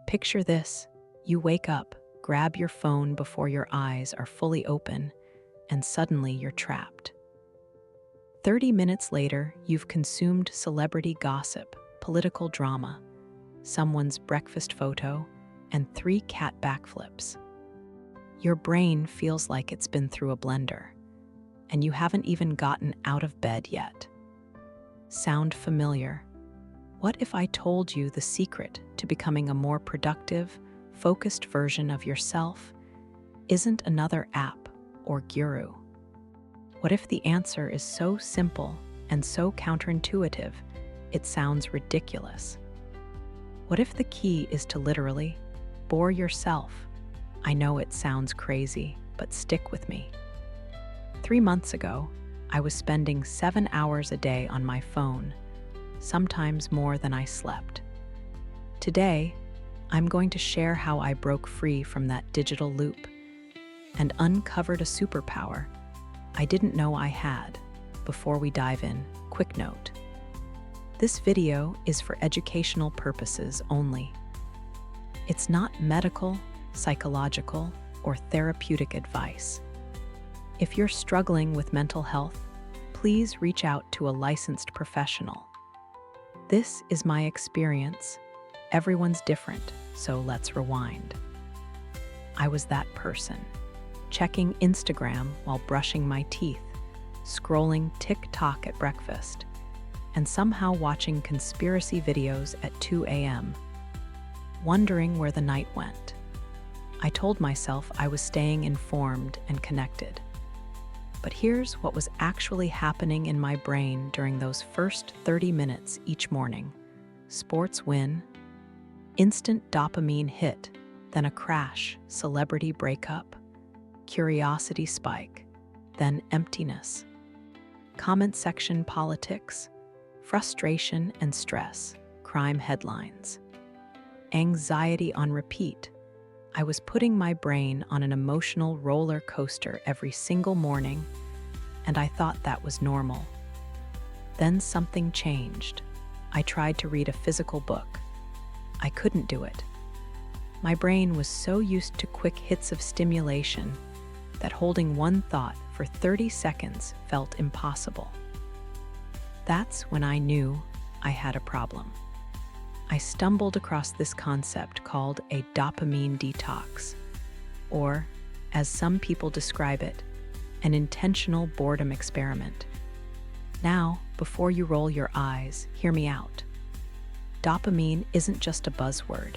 Picture this: you wake up, grab your phone before your eyes are fully open, and suddenly you're trapped. 30 minutes later, you've consumed celebrity gossip, political drama, someone's breakfast photo, and 3 cat backflips. Your brain feels like it's been through a blender, and you haven't even gotten out of bed yet. Sound familiar? What if I told you the secret to becoming a more productive, focused version of yourself isn't another app or guru? What if the answer is so simple and so counterintuitive, it sounds ridiculous? What if the key is to literally bore yourself? I know it sounds crazy, but stick with me. 3 months ago, I was spending 7 hours a day on my phone, sometimes more than I slept. Today, I'm going to share how I broke free from that digital loop and uncovered a superpower I didn't know I had. Before we dive in, quick note. This video is for educational purposes only. It's not medical, psychological, or therapeutic advice. If you're struggling with mental health, please reach out to a licensed professional. This is my experience. Everyone's different, so let's rewind. I was that person, checking Instagram while brushing my teeth, scrolling TikTok at breakfast, and somehow watching conspiracy videos at 2 a.m., wondering where the night went. I told myself I was staying informed and connected. But here's what was actually happening in my brain during those first 30 minutes each morning. Sports win, instant dopamine hit, then a crash, celebrity breakup, curiosity spike, then emptiness. Comment section politics, frustration and stress, crime headlines. Anxiety on repeat. I was putting my brain on an emotional roller coaster every single morning, and I thought that was normal. Then something changed. I tried to read a physical book. I couldn't do it. My brain was so used to quick hits of stimulation that holding one thought for 30 seconds felt impossible. That's when I knew I had a problem. I stumbled across this concept called a dopamine detox, or, as some people describe it, an intentional boredom experiment. Now, before you roll your eyes, hear me out. Dopamine isn't just a buzzword.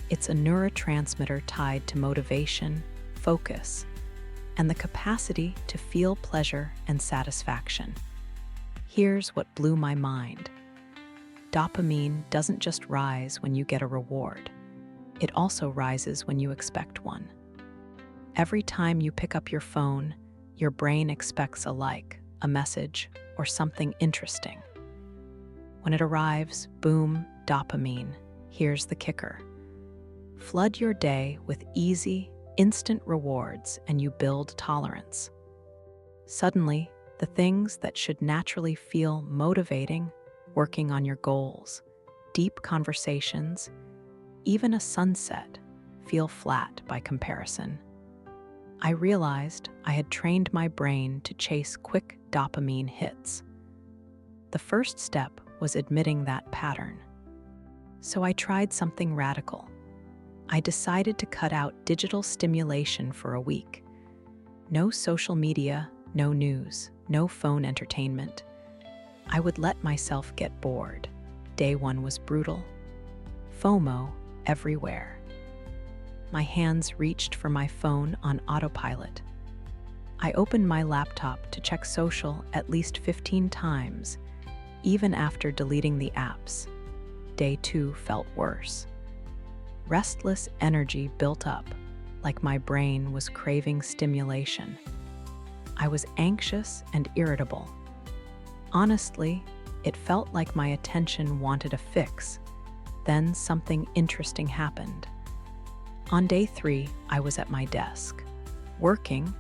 It's a neurotransmitter tied to motivation, focus, and the capacity to feel pleasure and satisfaction. Here's what blew my mind. Dopamine doesn't just rise when you get a reward. It also rises when you expect one. Every time you pick up your phone, your brain expects a like, a message, or something interesting. When it arrives, boom, dopamine. Here's the kicker. Flood your day with easy, instant rewards and you build tolerance. Suddenly, the things that should naturally feel motivating, working on your goals, deep conversations, even a sunset, feel flat by comparison. I realized I had trained my brain to chase quick dopamine hits. The first step was admitting that pattern. So I tried something radical. I decided to cut out digital stimulation for a week. No social media, no news, no phone entertainment. I would let myself get bored. Day 1 was brutal. FOMO everywhere. My hands reached for my phone on autopilot. I opened my laptop to check social at least 15 times, even after deleting the apps. Day 2 felt worse. Restless energy built up, like my brain was craving stimulation. I was anxious and irritable. Honestly, it felt like my attention wanted a fix. Then something interesting happened. On day 3, I was at my desk, working,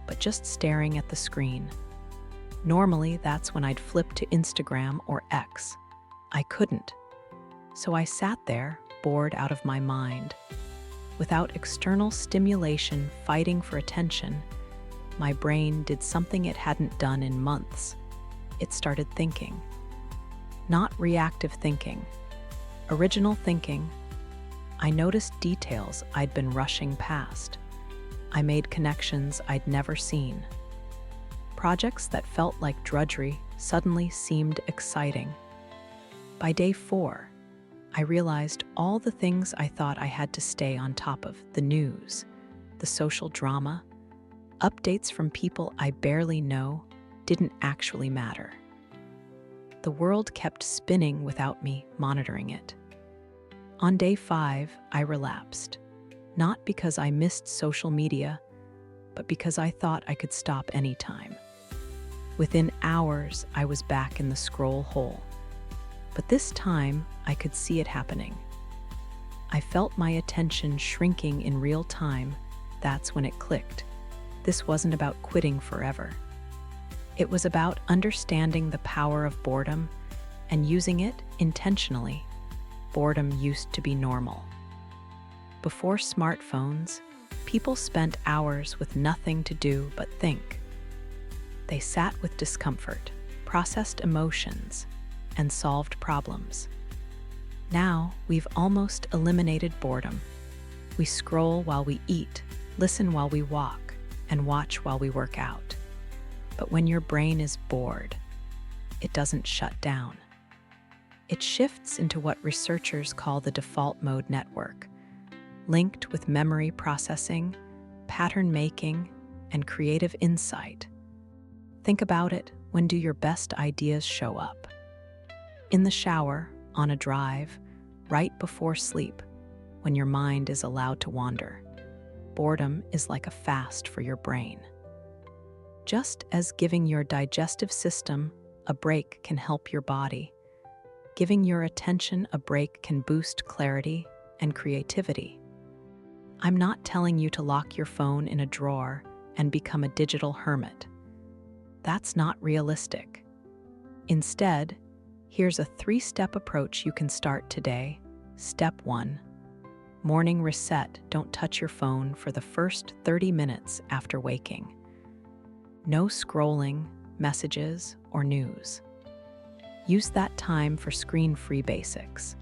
but just staring at the screen. Normally, that's when I'd flip to Instagram or X. I couldn't. So I sat there, bored out of my mind. Without external stimulation fighting for attention, my brain did something it hadn't done in months. It started thinking. Not reactive thinking, original thinking. I noticed details I'd been rushing past. I made connections I'd never seen. Projects that felt like drudgery suddenly seemed exciting. By day 4, I realized all the things I thought I had to stay on top of, the news, the social drama, updates from people I barely know, didn't actually matter. The world kept spinning without me monitoring it. On day 5, I relapsed, not because I missed social media, but because I thought I could stop anytime. Within hours, I was back in the scroll hole. But this time, I could see it happening. I felt my attention shrinking in real time. That's when it clicked. This wasn't about quitting forever. It was about understanding the power of boredom and using it intentionally. Boredom used to be normal. Before smartphones, people spent hours with nothing to do but think. They sat with discomfort, processed emotions, and solved problems. Now, we've almost eliminated boredom. We scroll while we eat, listen while we walk, and watch while we work out. But when your brain is bored, it doesn't shut down. It shifts into what researchers call the default mode network, linked with memory processing, pattern making, and creative insight. Think about it. When do your best ideas show up? In the shower, on a drive, right before sleep, when your mind is allowed to wander. Boredom is like a fast for your brain. Just as giving your digestive system a break can help your body, giving your attention a break can boost clarity and creativity. I'm not telling you to lock your phone in a drawer and become a digital hermit. That's not realistic. Instead, here's a 3-step approach you can start today. Step 1. Morning reset. Don't touch your phone for the first 30 minutes after waking. No scrolling, messages, or news. Use that time for screen-free basics.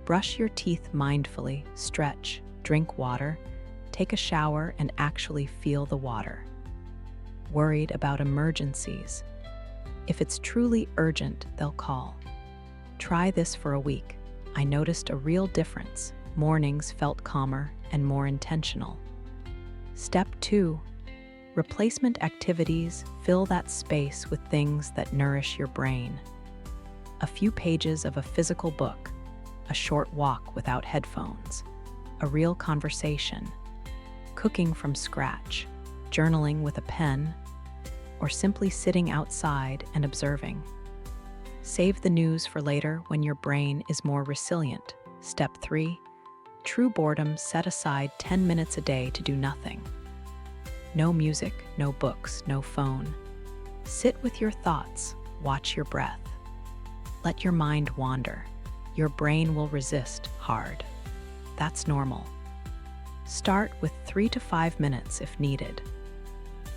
Brush your teeth mindfully, stretch, drink water, take a shower, and actually feel the water. Worried about emergencies? If it's truly urgent, they'll call. Try this for a week. I noticed a real difference. Mornings felt calmer and more intentional. Step 2. Replacement activities. Fill that space with things that nourish your brain. A few pages of a physical book, a short walk without headphones, a real conversation, cooking from scratch, journaling with a pen, or simply sitting outside and observing. Save the news for later when your brain is more resilient. Step 3. True boredom. Set aside 10 minutes a day to do nothing. No music, no books, no phone. Sit with your thoughts. Watch your breath. Let your mind wander. Your brain will resist hard. That's normal. Start with 3 to 5 minutes if needed.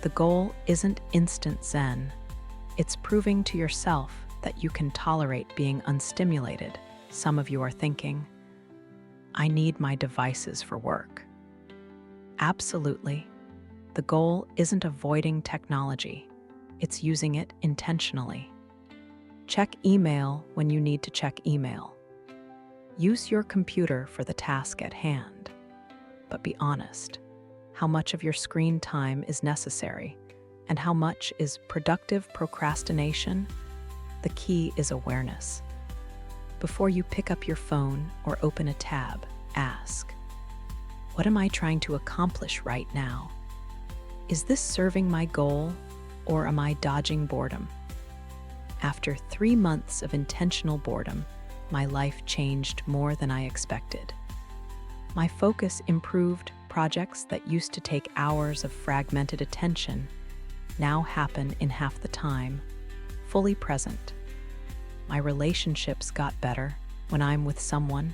The goal isn't instant zen. It's proving to yourself that you can tolerate being unstimulated. Some of you are thinking, I need my devices for work. Absolutely. The goal isn't avoiding technology. It's using it intentionally. Check email when you need to check email. Use your computer for the task at hand. But be honest. How much of your screen time is necessary, and how much is productive procrastination? The key is awareness. Before you pick up your phone or open a tab, ask, what am I trying to accomplish right now? Is this serving my goal, or am I dodging boredom? After 3 months of intentional boredom, my life changed more than I expected. My focus improved. Projects that used to take hours of fragmented attention now happen in half the time, fully present. My relationships got better when I'm with someone.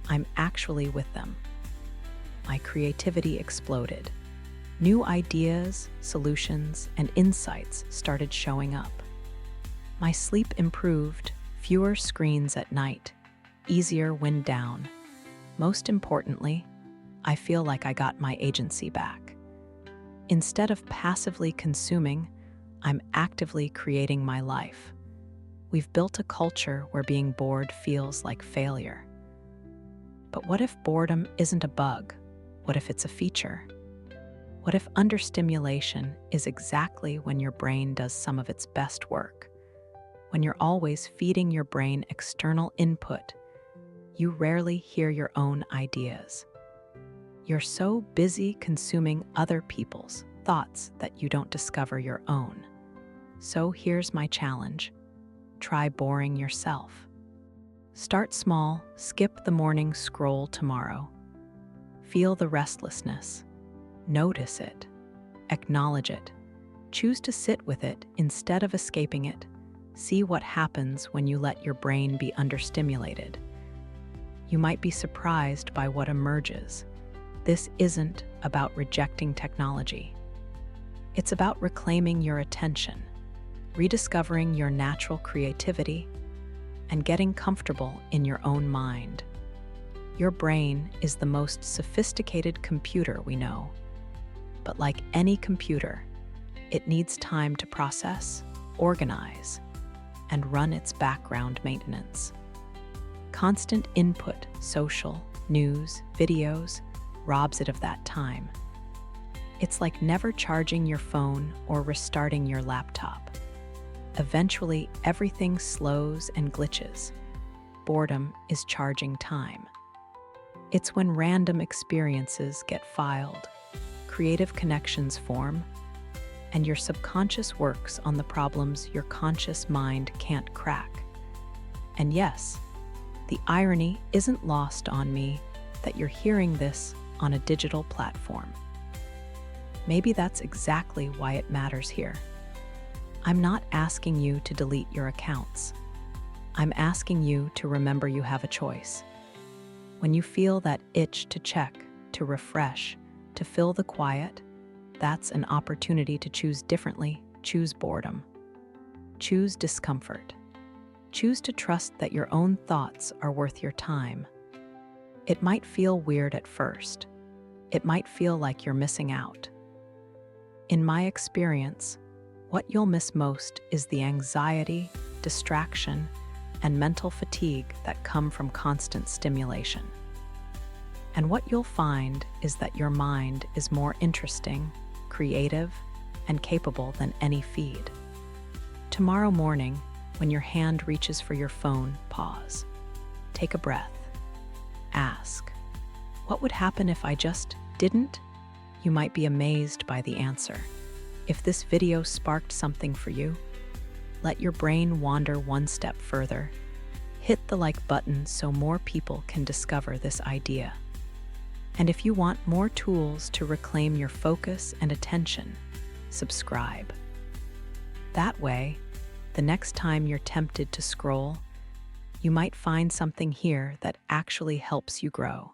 I'm actually with them. My creativity exploded. New ideas, solutions, and insights started showing up. My sleep improved, fewer screens at night, easier wind down. Most importantly, I feel like I got my agency back. Instead of passively consuming, I'm actively creating my life. We've built a culture where being bored feels like failure. But what if boredom isn't a bug? What if it's a feature? What if understimulation is exactly when your brain does some of its best work? When you're always feeding your brain external input, you rarely hear your own ideas. You're so busy consuming other people's thoughts that you don't discover your own. So here's my challenge. Try boring yourself. Start small, skip the morning scroll tomorrow. Feel the restlessness. Notice it. Acknowledge it. Choose to sit with it instead of escaping it. See what happens when you let your brain be understimulated. You might be surprised by what emerges. This isn't about rejecting technology. It's about reclaiming your attention, rediscovering your natural creativity, and getting comfortable in your own mind. Your brain is the most sophisticated computer we know. But like any computer, it needs time to process, organize, and run its background maintenance. Constant input, social, news, videos, robs it of that time. It's like never charging your phone or restarting your laptop. Eventually, everything slows and glitches. Boredom is charging time. It's when random experiences get filed, creative connections form, and your subconscious works on the problems your conscious mind can't crack. And yes, the irony isn't lost on me that you're hearing this on a digital platform. Maybe that's exactly why it matters here. I'm not asking you to delete your accounts. I'm asking you to remember you have a choice. When you feel that itch to check, to refresh, to fill the quiet, that's an opportunity to choose differently. Choose boredom. Choose discomfort. Choose to trust that your own thoughts are worth your time. It might feel weird at first. It might feel like you're missing out. In my experience, what you'll miss most is the anxiety, distraction, and mental fatigue that come from constant stimulation. And what you'll find is that your mind is more interesting, creative, and capable than any feed. Tomorrow morning, when your hand reaches for your phone, pause. Take a breath. Ask, what would happen if I just didn't? You might be amazed by the answer. If this video sparked something for you, let your brain wander one step further. Hit the like button so more people can discover this idea. And if you want more tools to reclaim your focus and attention, subscribe. That way, the next time you're tempted to scroll, you might find something here that actually helps you grow.